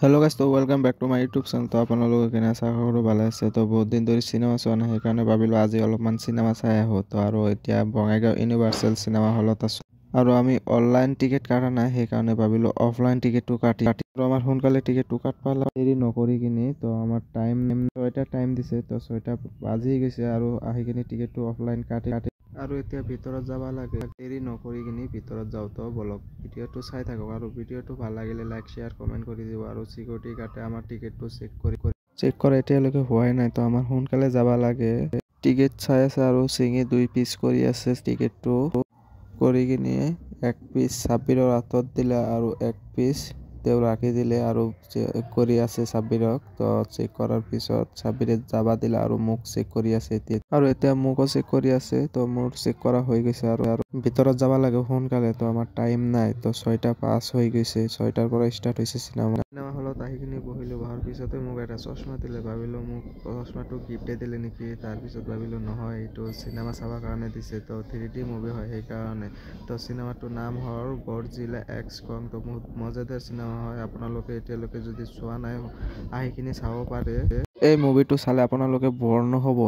Hello' guys তো welcome back to my YouTube channel. তো আপোনালোকে কেনে আশা কৰোঁ ভালে আছে। তো বহুত দিন ধৰি চিনেমা চোৱা নাই, সেইকাৰণে ভাবিলোঁ আজি অলপমান চিনেমা চাই আহোঁ। তো আৰু এতিয়া বঙাইগাঁও ইউনিভাৰ্চেল চিনেমা হলত আছোঁ আৰু আমি অনলাইন টিকেট কাটা নাই, সেইকাৰণে ভাবিলোঁ অফলাইন টিকেটটো কাটি আৰু আমাৰ সোনকালে টিকেটটো কাটবা দেৰি নকৰি কিনি। তো আমাৰ টাইম 6টা টাইম দিছে, তো 6টা বাজি গৈছে আৰু আহি কিনি টিকেটটো অফলাইন কাটি আৰু এতিয়া ভিতৰত যাব লাগে। দেৰি নকৰি কিনি ভিতৰত যাওঁ। তো বলক ভিডিঅ'টো চাই থাকক আৰু ভিডিঅ'টো ভাল লাগিলে লাইক শ্বেয়াৰ কমেণ্ট কৰি দিব। আৰু চিকিউৰিটি গাৰ্ডে আমাৰ টিকেটটো চেক কৰা এতিয়ালৈকে হোৱাই নাই, তো আমাৰ সোনকালে যাব লাগে। টিকেট চাই আছে আৰু চিঙি 2 পিচ কৰি আছে টিকেটটো কৰি কিনি। 1 পিচ ছাব্বিৰৰ হাতত দিলে আৰু 1 পিচ তেওঁ ৰাখি দিলে আৰু চেক কৰি আছে ছাব্বিৰক। তো চেক কৰাৰ পিছত ছাব্বিৰে যাবা দিলে আৰু মোক চেক কৰি আছে এতিয়া মোকো চেক কৰি আছে। তো মোৰ চেক কৰা হৈ গৈছে আৰু ভিতৰত যাব লাগে সোনকালে। তো আমাৰ টাইম নাই, তো 6টা 5 হৈ গৈছে। 6টাৰ পৰা ষ্টাৰ্ট হৈছে চিনেমা হলত। আহি কিনি বহিলোঁ, বহাৰ পিছতে মোক এটা চশমা দিলে। ভাবিলোঁ মোক চশমাটো গিফ্টে দিলে নেকি। তাৰপিছত ভাবিলোঁ নহয়, এইটো চিনেমা চাবৰ কাৰণে দিছে। তো 3D মুভি হয় সেইকাৰণে। তো চিনেমাটোৰ নাম হ'ল গডজিলা এক্স কং। তো বহুত মজাদাৰ চিনেমা হয়, আপোনালোকে এতিয়ালৈকে যদি চোৱা নাই আহি কিনি চাব পাৰে। এই মুভিটো চালে আপোনালোকে বৰ নহ'ব,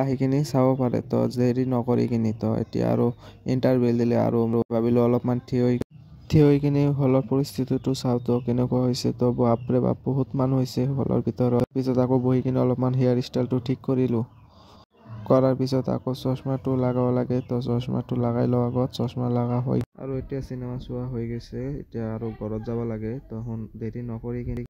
আহি কিনি চাব পাৰে। তো দেৰি নকৰি কিনি। তো এতিয়া আৰু ইণ্টাৰভেল দিলে আৰু ভাবিলোঁ অলপমান থিয় হৈ কিনি হলৰ পৰিস্থিতিটো চাওঁ তো কেনেকুৱা হৈছে। তো বাপৰে বাপ বহুত মানুহ হৈছে হলৰ ভিতৰত। পিছত আকৌ বহি কিনে অলপমান হেয়াৰ ষ্টাইলটো ঠিক কৰিলোঁ। কৰাৰ পিছত আকৌ চশমাটো লগাব লাগে। তো চশমাটো লগাই লওঁ আগত, চশমা লগা হৈ আৰু এতিয়া চিনেমা চোৱা হৈ গৈছে। এতিয়া আৰু ঘৰত যাব লাগে। তো দেৰি নকৰি কিনি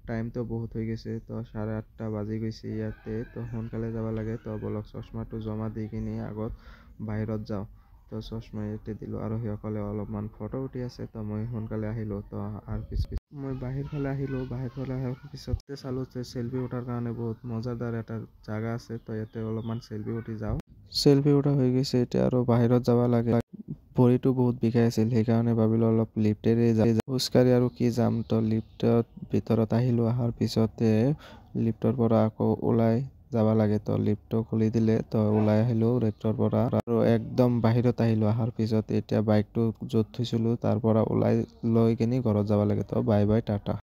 টাইমটো বহুত হৈ গৈছে। তো 8:30 বাজি গৈছে ইয়াতে। তো সোনকালে যাব লাগে। তো বলক চশমাটো জমা দি কিনি আগত বাহিৰত যাওঁ। তো চশমা ইয়াতে দিলোঁ আৰু সেইসকলে অলপমান ফটো উঠি আছে। তো মই সোনকালে আহিলোঁ। তো আৰু পিছত মই বাহিৰ ফালে আহিলোঁ। বাহিৰ ফালে অহাৰ পিছতে চালোঁ যে চেল্ফি উঠাৰ কাৰণে বহুত মজাদাৰ এটা জাগা আছে। তো ইয়াতে অলপমান চেল্ফি উঠি যাওঁ। চেল্ফি উঠা হৈ গৈছে, এতিয়া আৰু বাহিৰত যাব লাগে। ভৰিটো বহুত বিষাই আছিল, সেইকাৰণে ভাবিলোঁ অলপ লিফ্টেৰে যাওঁ। খোজকাঢ়ি আৰু কি যাম। তো লিফ্টত ভিতৰত আহিলোঁ। অহাৰ পিছতে লিফ্টৰ পৰা আকৌ ওলাই যাব লাগে। তো লিফ্টটো খুলি দিলে, তো ওলাই আহিলোঁ লিফ্টৰ পৰা আৰু একদম বাহিৰত আহিলোঁ। অহাৰ পিছত এতিয়া বাইকটো য'ত থৈছিলোঁ তাৰ পৰা ওলাই লৈ কিনি ঘৰত যাব লাগে। তো বাই বাই টাটা।